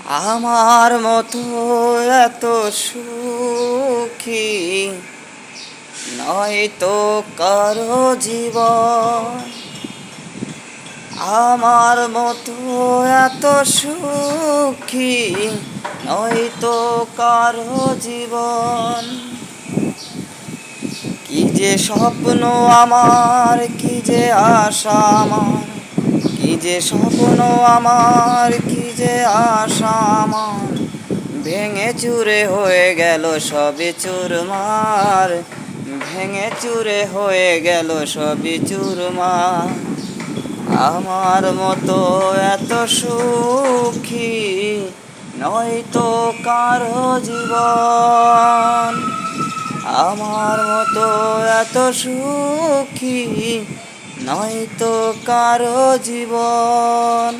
আমার মতো এত সুখী নয়তো কারো জীবন। আমার মতো এত সুখী নয়তো কারো জীবন। কি যে স্বপ্ন আমার, কি যে আশা আমার, কি যে স্বপ্ন আমার, কি যে আশা আমার, ভেঙে চুরে হয়ে গেল সবই চুরমার, ভেঙে চুরে হয়ে গেল সবই চুরমার। আমার মতো এত সুখী নয়তো কারো জীবন। আমার মতো এত সুখী নয়তো কারো জীবন।